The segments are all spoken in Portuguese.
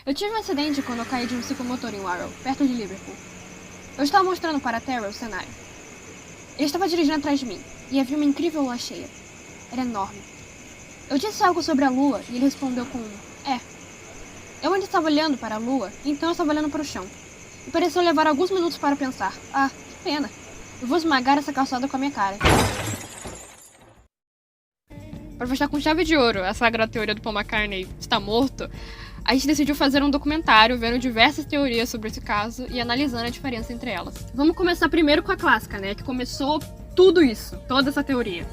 Eu tive um acidente quando eu caí de um ciclomotor em Warrow, perto de Liverpool. Eu estava mostrando para Terrell o cenário. Ele estava dirigindo atrás de mim, e havia uma incrível lua cheia. Era enorme. Eu disse algo sobre a lua, e ele respondeu com Eu ainda estava olhando para a lua, então eu estava olhando para o chão. E pareceu levar alguns minutos para pensar. Ah, que pena. Eu vou esmagar essa calçada com a minha cara. Para fechar com chave de ouro, a sagrada teoria do Paul McCartney está morto, a gente decidiu fazer um documentário vendo diversas teorias sobre esse caso e analisando a diferença entre elas. Vamos começar primeiro com a clássica, né? Que começou tudo isso, toda essa teoria.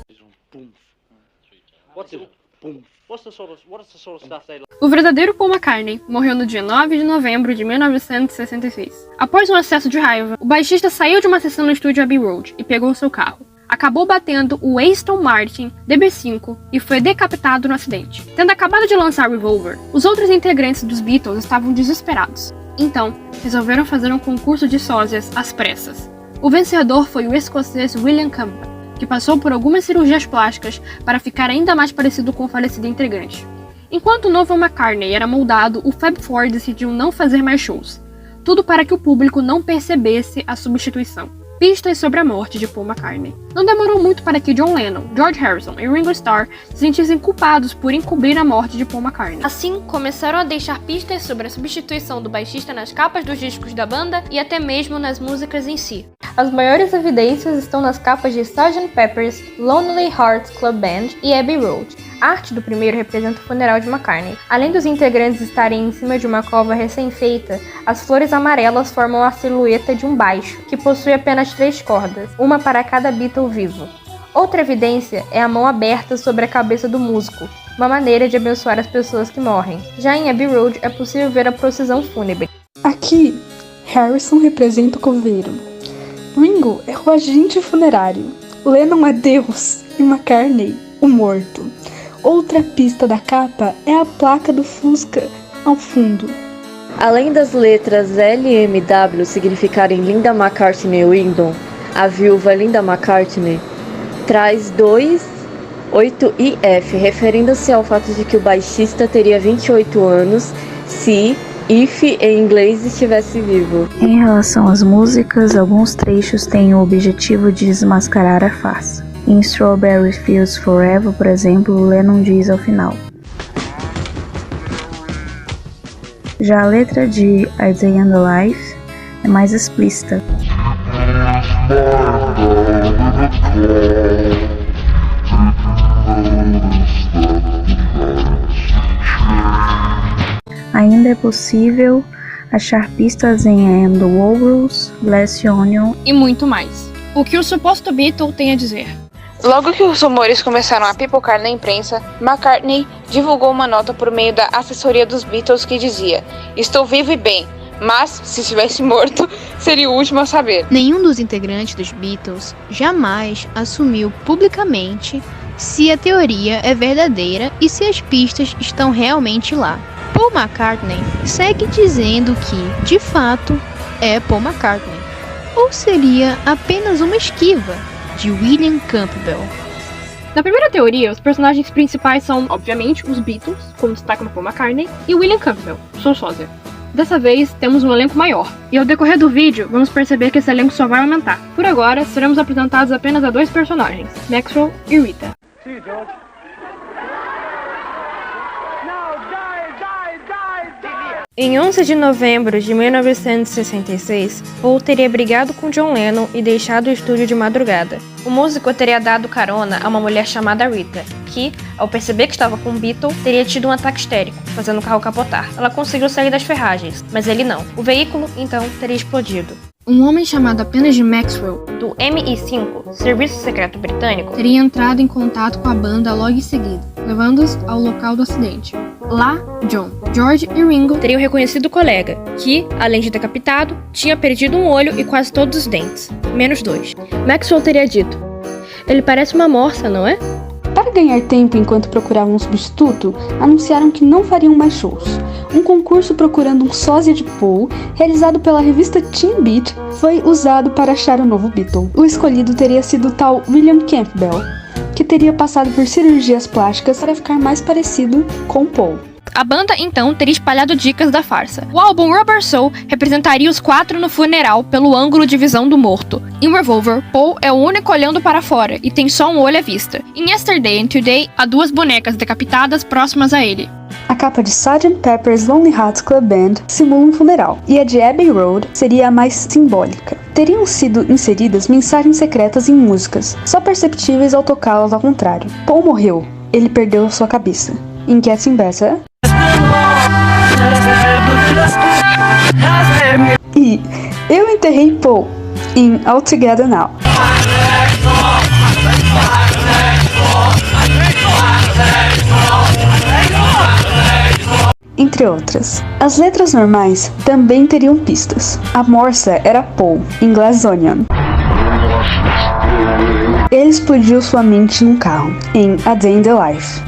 O verdadeiro Paul McCartney morreu no dia 9 de novembro de 1966. Após um acesso de raiva, o baixista saiu de uma sessão no estúdio Abbey Road e pegou seu carro. Acabou batendo o Aston Martin DB5 e foi decapitado no acidente. Tendo acabado de lançar Revolver, os outros integrantes dos Beatles estavam desesperados. Então, resolveram fazer um concurso de sósias às pressas. O vencedor foi o escocês William Campbell, que passou por algumas cirurgias plásticas para ficar ainda mais parecido com o falecido integrante. Enquanto o novo McCartney era moldado, o Fab Four decidiu não fazer mais shows. Tudo para que o público não percebesse a substituição. Pistas sobre a morte de Paul McCartney. Não demorou muito para que John Lennon, George Harrison e Ringo Starr se sentissem culpados por encobrir a morte de Paul McCartney. Assim, começaram a deixar pistas sobre a substituição do baixista nas capas dos discos da banda e até mesmo nas músicas em si. As maiores evidências estão nas capas de Sgt. Pepper's Lonely Hearts Club Band e Abbey Road. A arte do primeiro representa o funeral de McCartney. Além dos integrantes estarem em cima de uma cova recém-feita, as flores amarelas formam a silhueta de um baixo, que possui apenas 3 cordas, uma para cada Beatle vivo. Outra evidência é a mão aberta sobre a cabeça do músico, uma maneira de abençoar as pessoas que morrem. Já em Abbey Road é possível ver a procissão fúnebre. Aqui, Harrison representa o coveiro. Ringo é o agente funerário. Lennon é Deus e McCartney, o morto. Outra pista da capa é a placa do Fusca ao fundo. Além das letras L e MW significarem Linda McCartney Wyndham, a viúva Linda McCartney traz 2, 8 e F, referindo-se ao fato de que o baixista teria 28 anos se If em inglês estivesse vivo. Em relação às músicas, alguns trechos têm o objetivo de desmascarar a farsa. Em Strawberry Fields Forever, por exemplo, Lennon diz ao final. Já a letra de A Day in the Life é mais explícita. Ainda é possível achar pistas em I Am the Walrus, Glass Onion e muito mais. O que o suposto Beatle tem a dizer? Logo que os rumores começaram a pipocar na imprensa, McCartney divulgou uma nota por meio da assessoria dos Beatles que dizia: "Estou vivo e bem, mas, se estivesse morto, seria o último a saber." Nenhum dos integrantes dos Beatles jamais assumiu publicamente se a teoria é verdadeira e se as pistas estão realmente lá. Paul McCartney segue dizendo que, de fato, é Paul McCartney. Ou seria apenas uma esquiva de William Campbell? Na primeira teoria, os personagens principais são, obviamente, os Beatles, como destaca no Paul McCartney, e William Campbell, seu sósia. Dessa vez, temos um elenco maior, e ao decorrer do vídeo, vamos perceber que esse elenco só vai aumentar. Por agora, seremos apresentados apenas a 2 personagens, Maxwell e Rita. Em 11 de novembro de 1966, Paul teria brigado com John Lennon e deixado o estúdio de madrugada. O músico teria dado carona a uma mulher chamada Rita, que, ao perceber que estava com o Beatle, teria tido um ataque histérico, fazendo o carro capotar. Ela conseguiu sair das ferragens, mas ele não. O veículo, então, teria explodido. Um homem chamado apenas de Maxwell, do MI5, Serviço Secreto Britânico, teria entrado em contato com a banda logo em seguida, levando-os ao local do acidente. Lá, John, George e Ringo teriam reconhecido o colega, que, além de decapitado, tinha perdido um olho e quase todos os dentes, menos 2. Maxwell teria dito: "Ele parece uma morsa, não é?" Para ganhar tempo enquanto procuravam um substituto, anunciaram que não fariam mais shows. Um concurso procurando um sósia de Paul, realizado pela revista Teen Beat, foi usado para achar o novo Beatle. O escolhido teria sido o tal William Campbell, que teria passado por cirurgias plásticas para ficar mais parecido com Paul. A banda, então, teria espalhado dicas da farsa. O álbum Rubber Soul representaria os 4 no funeral pelo ângulo de visão do morto. Em Revolver, Paul é o único olhando para fora e tem só um olho à vista. Em Yesterday and Today, há 2 bonecas decapitadas próximas a ele. A capa de Sgt. Pepper's Lonely Hearts Club Band simula um funeral, e a de Abbey Road seria a mais simbólica. Teriam sido inseridas mensagens secretas em músicas, só perceptíveis ao tocá-las ao contrário. Paul morreu, ele perdeu sua cabeça. Em Getting Better. E Eu Enterrei Paul, em All Together Now. Entre outras. As letras normais também teriam pistas. A morsa era Paul, em Glass Onion. Ele explodiu sua mente num carro, em A Day in the Life.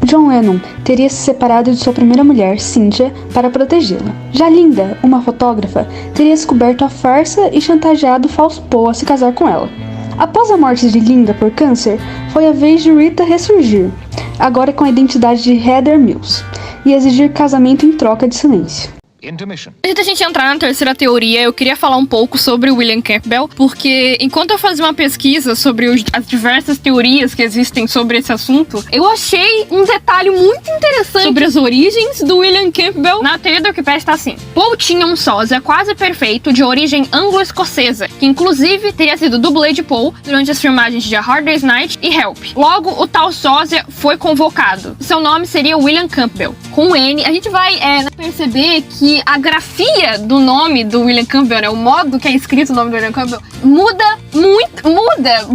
John Lennon teria se separado de sua primeira mulher, Cynthia, para protegê-la. Já Linda, uma fotógrafa, teria descoberto a farsa e chantageado o falso Paul a se casar com ela. Após a morte de Linda por câncer, foi a vez de Rita ressurgir, agora com a identidade de Heather Mills, e exigir casamento em troca de silêncio. Antes da gente entrar na terceira teoria, eu queria falar um pouco sobre o William Campbell, porque enquanto eu fazia uma pesquisa sobre as diversas teorias que existem sobre esse assunto, eu achei um detalhe muito interessante sobre as origens do William Campbell. Na teoria do Wikipedia está assim: Paul tinha um sósia quase perfeito de origem anglo-escocesa, que inclusive teria sido dublê de Paul durante as filmagens de A Hard Day's Night e Help. Logo, o tal sósia foi convocado. Seu nome seria William Campbell, com N. A gente vai perceber que a grafia do nome do William Campbell, né, o modo que é escrito o nome do William Campbell, muda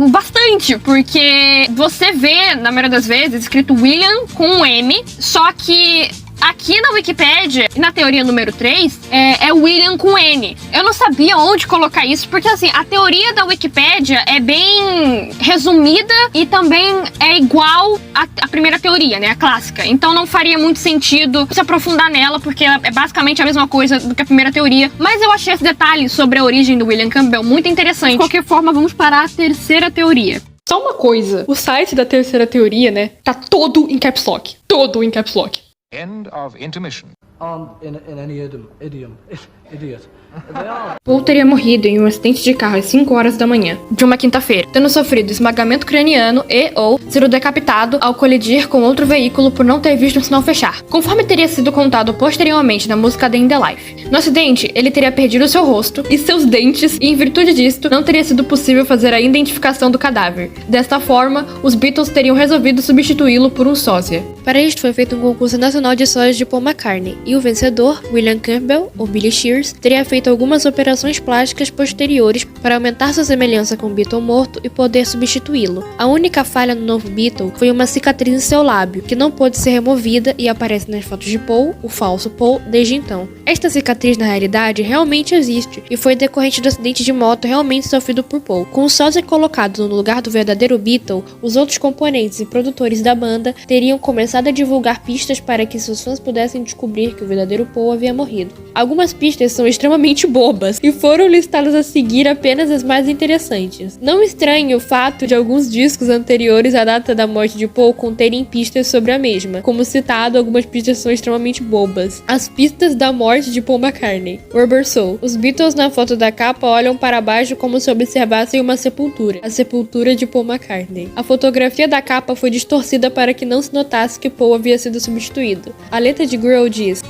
bastante, porque você vê, na maioria das vezes, escrito William com um M, só que aqui na Wikipédia, na teoria número 3, é William com N. Eu não sabia onde colocar isso, porque assim, a teoria da Wikipédia é bem resumida e também é igual à primeira teoria, né, a clássica. Então não faria muito sentido se aprofundar nela, porque é basicamente a mesma coisa do que a primeira teoria. Mas eu achei esse detalhe sobre a origem do William Campbell muito interessante. De qualquer forma, vamos para a terceira teoria. Só uma coisa, o site da terceira teoria, né, tá todo em caps lock. Todo em caps lock. End of intermission. In any idiom. Idiot. Paul teria morrido em um acidente de carro às 5 horas da manhã de uma quinta-feira, tendo sofrido esmagamento craniano ou sido decapitado ao colidir com outro veículo por não ter visto o sinal fechar, conforme teria sido contado posteriormente na música Day in the Life. No acidente, ele teria perdido seu rosto e seus dentes, e em virtude disto, não teria sido possível fazer a identificação do cadáver. Desta forma, os Beatles teriam resolvido substituí-lo por um sósia. Para isto foi feito um concurso nacional de sósias de Paul McCartney, e o vencedor, William Campbell, ou Billy Shears, teria feito algumas operações plásticas posteriores para aumentar sua semelhança com o Beatle morto e poder substituí-lo. A única falha no novo Beatle foi uma cicatriz em seu lábio, que não pôde ser removida e aparece nas fotos de Paul, o falso Paul, desde então. Esta cicatriz, na realidade, realmente existe, e foi decorrente do acidente de moto realmente sofrido por Paul. Com o sósia colocado no lugar do verdadeiro Beatle, os outros componentes e produtores da banda teriam começado a divulgar pistas para que seus fãs pudessem descobrir que o verdadeiro Paul havia morrido. Algumas pistas são extremamente bobas e foram listadas a seguir apenas as mais interessantes. Não estranhe o fato de alguns discos anteriores à data da morte de Paul conterem pistas sobre a mesma. Como citado, algumas pistas são extremamente bobas. As pistas da morte de Paul McCartney. Rubber Soul. Os Beatles na foto da capa olham para baixo como se observassem uma sepultura. A sepultura de Paul McCartney. A fotografia da capa foi distorcida para que não se notasse que Paul havia sido substituído. A letra de Grohl diz: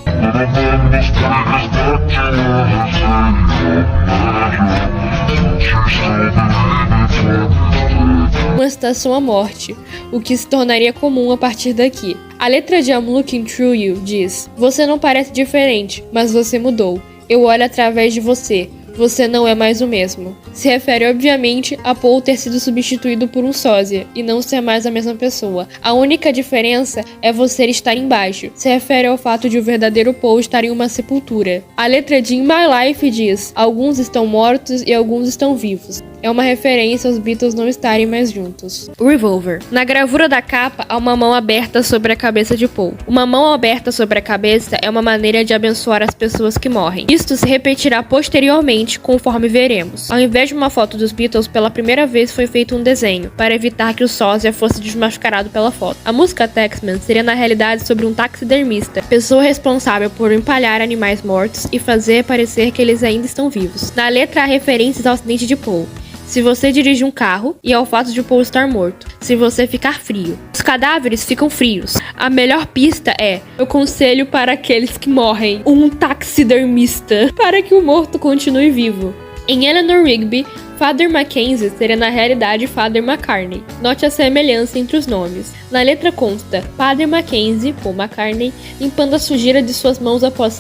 uma citação à morte, o que se tornaria comum a partir daqui. A letra de I'm Looking Through You diz: você não parece diferente, mas você mudou. Eu olho através de você. Você não é mais o mesmo. Se refere, obviamente, a Paul ter sido substituído por um sósia, e não ser mais a mesma pessoa. A única diferença é você estar embaixo. Se refere ao fato de o verdadeiro Paul estar em uma sepultura. A letra de In My Life diz: alguns estão mortos e alguns estão vivos. é uma referência aos Beatles não estarem mais juntos. O Revolver. Na gravura da capa, há uma mão aberta sobre a cabeça de Paul. Uma mão aberta sobre a cabeça é uma maneira de abençoar as pessoas que morrem. Isto se repetirá posteriormente, conforme veremos. Ao invés de uma foto dos Beatles, pela primeira vez foi feito um desenho, para evitar que o sósia fosse desmascarado pela foto. A música Taxman seria na realidade sobre um taxidermista, pessoa responsável por empalhar animais mortos e fazer parecer que eles ainda estão vivos. Na letra há referências ao acidente de Paul. Se você dirige um carro e ao fato de Paul estar morto. Se você ficar frio. Os cadáveres ficam frios. A melhor pista é: eu conselho para aqueles que morrem, um taxidermista, para que o morto continue vivo. Em Eleanor Rigby, Father Mackenzie seria na realidade Father McCartney. Note a semelhança entre os nomes. Na letra consta Padre Mackenzie, Paul McCartney, limpando a sujeira de suas mãos após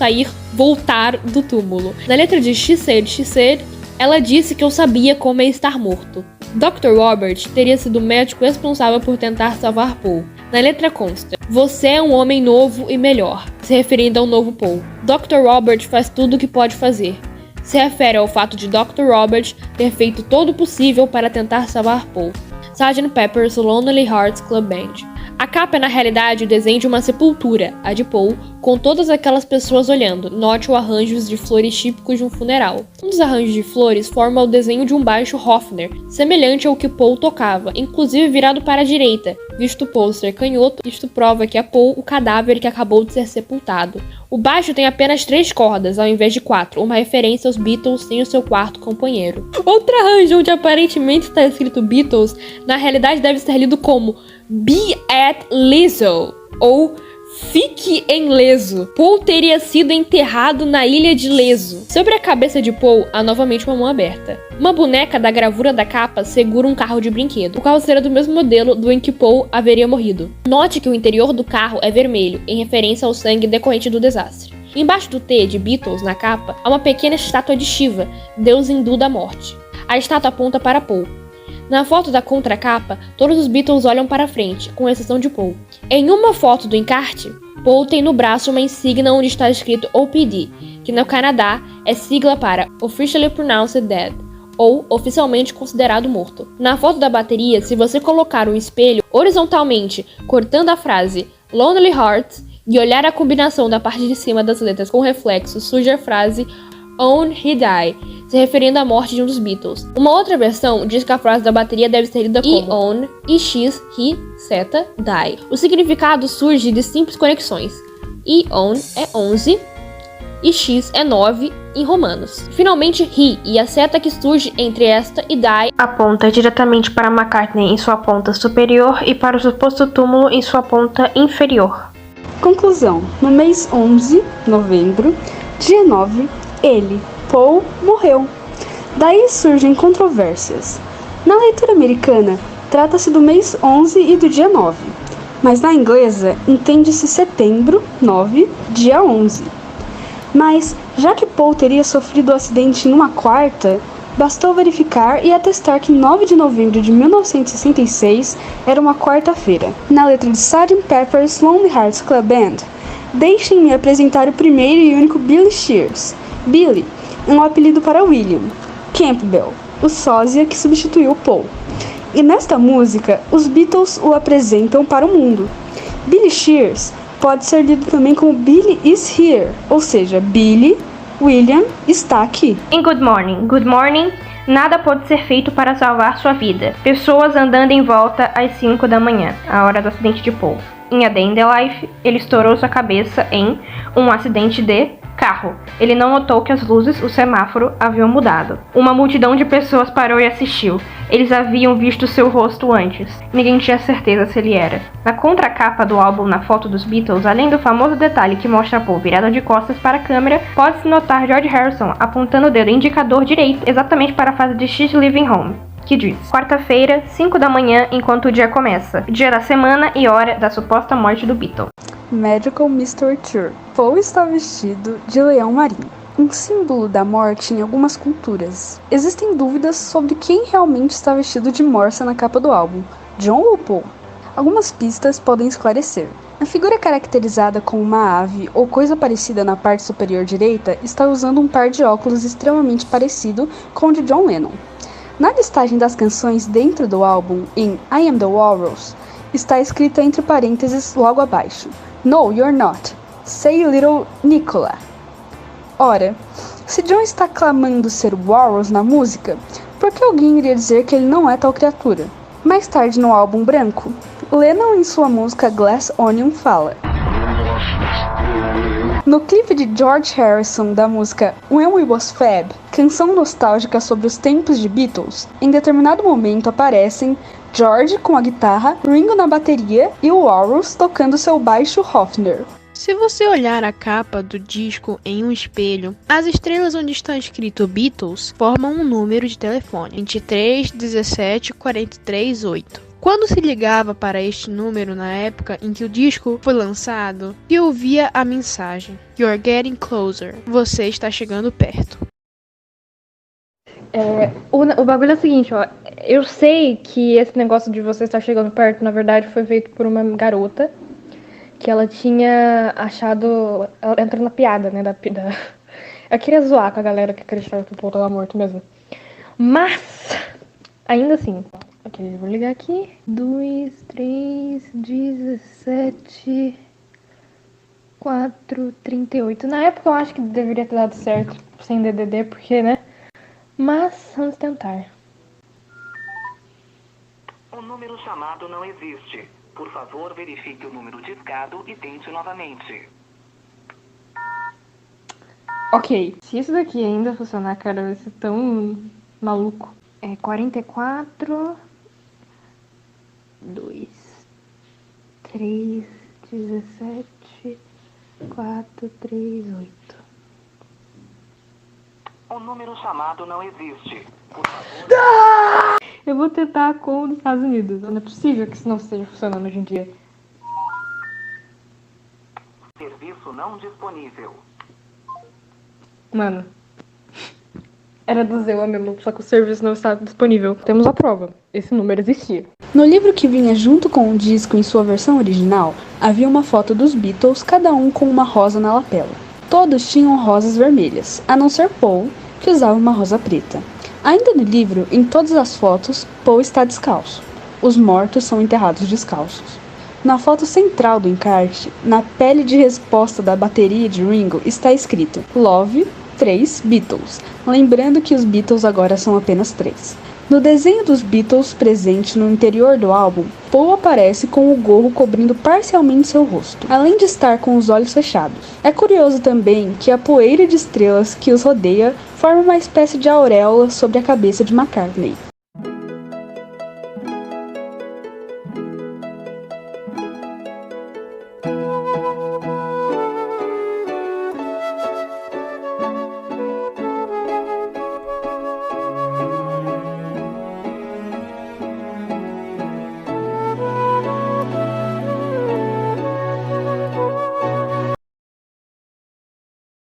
voltar do túmulo. Na letra de She Said, ela disse que eu sabia como é estar morto. Dr. Robert teria sido o médico responsável por tentar salvar Paul. Na letra consta: você é um homem novo e melhor, se referindo ao novo Paul. Dr. Robert faz tudo o que pode fazer. Se refere ao fato de Dr. Robert ter feito todo o possível para tentar salvar Paul. Sgt. Pepper's Lonely Hearts Club Band. A capa é na realidade o desenho de uma sepultura, a de Paul, com todas aquelas pessoas olhando. Note o arranjos de flores típicos de um funeral. Um dos arranjos de flores forma o desenho de um baixo Hofner, semelhante ao que Paul tocava, inclusive virado para a direita. Visto Paul ser canhoto, isto prova que é Paul o cadáver que acabou de ser sepultado. O baixo tem apenas 3 cordas, ao invés de 4, uma referência aos Beatles sem o seu quarto companheiro. Outro arranjo onde aparentemente está escrito Beatles, na realidade deve ser lido como Be at Leso, ou Fique em Leso. Paul teria sido enterrado na ilha de Leso. Sobre a cabeça de Paul, há novamente uma mão aberta. Uma boneca da gravura da capa segura um carro de brinquedo. O carro será do mesmo modelo do em que Paul haveria morrido. Note que o interior do carro é vermelho, em referência ao sangue decorrente do desastre. Embaixo do T de Beatles, na capa, há uma pequena estátua de Shiva, deus hindu da morte. A estátua aponta para Paul. Na foto da contracapa, todos os Beatles olham para frente, com exceção de Paul. Em uma foto do encarte, Paul tem no braço uma insígnia onde está escrito OPD, que no Canadá é sigla para Officially Pronounced Dead, ou oficialmente considerado morto. Na foto da bateria, se você colocar um espelho horizontalmente, cortando a frase Lonely Hearts, e olhar a combinação da parte de cima das letras com reflexo, surge a frase On He Die, se referindo à morte de um dos Beatles. Uma outra versão diz que a frase da bateria deve ser lida como On, X, He, Zeta, Die. O significado surge de simples conexões. On é 11 e X é 9 em romanos. Finalmente, He e a seta que surge entre esta e Die aponta diretamente para McCartney em sua ponta superior e para o suposto túmulo em sua ponta inferior. Conclusão. No mês 11, novembro, dia 9, ele, Paul, morreu. Daí surgem controvérsias. Na leitura americana, trata-se do mês 11 e do dia 9, mas na inglesa entende-se setembro, 9, dia 11. Mas, já que Paul teria sofrido o acidente em uma quarta, bastou verificar e atestar que 9 de novembro de 1966 era uma quarta-feira. Na letra de Sgt. Pepper's Lonely Hearts Club Band, deixem-me apresentar o primeiro e único Billy Shears. Billy é um apelido para William Campbell, o sósia que substituiu Paul. E nesta música, os Beatles o apresentam para o mundo. Billy Shears pode ser lido também como Billy is here, ou seja, Billy, William, está aqui. Em Good Morning, nada pode ser feito para salvar sua vida. Pessoas andando em volta às 5 da manhã, a hora do acidente de Paul. Em A Day in the Life, ele estourou sua cabeça em um acidente de carro. Ele não notou que as luzes, o semáforo, haviam mudado. Uma multidão de pessoas parou e assistiu. Eles haviam visto seu rosto antes. Ninguém tinha certeza se ele era. Na contracapa do álbum, na foto dos Beatles, além do famoso detalhe que mostra Paul virado de costas para a câmera, pode-se notar George Harrison apontando o dedo indicador direito exatamente para a fase de She's Leaving Home, que diz: quarta-feira, 5 da manhã, enquanto o dia começa. Dia da semana e hora da suposta morte do Beatle. Medical Mystery Tour. Paul está vestido de leão marinho, um símbolo da morte em algumas culturas. Existem dúvidas sobre quem realmente está vestido de morsa na capa do álbum, John ou Paul. Algumas pistas podem esclarecer. A figura caracterizada como uma ave ou coisa parecida na parte superior direita está usando um par de óculos extremamente parecido com o de John Lennon. Na listagem das canções dentro do álbum, em I Am The Walrus, está escrito entre parênteses logo abaixo: No, you're not. Say Little Nicola. Ora, se John está clamando ser Walrus na música, por que alguém iria dizer que ele não é tal criatura? Mais tarde no álbum branco, Lennon em sua música Glass Onion fala: no clipe de George Harrison da música When We Was Fab, canção nostálgica sobre os tempos de Beatles, em determinado momento aparecem George com a guitarra, Ringo na bateria e o Walrus tocando seu baixo Hofner. Se você olhar a capa do disco em um espelho, as estrelas onde está escrito Beatles formam um número de telefone: 23 17 43 8. Quando se ligava para este número na época em que o disco foi lançado, se ouvia a mensagem: You're getting closer. Você está chegando perto. O bagulho é o seguinte, ó. Eu sei que esse negócio de você estar chegando perto, na verdade, foi feito por uma garota que ela tinha achado. Ela entrou na piada, né? Eu queria zoar com a galera que acreditava que o povo tava morto mesmo. Mas, ainda assim. Ok, vou ligar aqui. 2, 3, 17, 4, 38. Na época eu acho que deveria ter dado certo sem DDD, porque, né? Mas vamos tentar. O número chamado não existe. Por favor, verifique o número discado e tente novamente. Ok, se isso daqui ainda funcionar, cara, vai ser tão maluco. 44, 2, 3, 17, 4, 3, 8. O número chamado não existe. Por favor... Eu vou tentar com os Estados Unidos. Não é possível que isso não esteja funcionando hoje em dia. Serviço não disponível. Mano, era do Zewa mesmo, só que o serviço não estava disponível. Temos a prova. Esse número existia. No livro que vinha junto com o disco em sua versão original, havia uma foto dos Beatles, cada um com uma rosa na lapela. Todos tinham rosas vermelhas, a não ser Paul, que usava uma rosa preta. Ainda no livro, em todas as fotos, Paul está descalço. Os mortos são enterrados descalços. Na foto central do encarte, na pele de resposta da bateria de Ringo, está escrito Love, 3 Beatles, lembrando que os Beatles agora são apenas 3. No desenho dos Beatles presente no interior do álbum, Paul aparece com o gorro cobrindo parcialmente seu rosto, além de estar com os olhos fechados. É curioso também que a poeira de estrelas que os rodeia forma uma espécie de auréola sobre a cabeça de McCartney.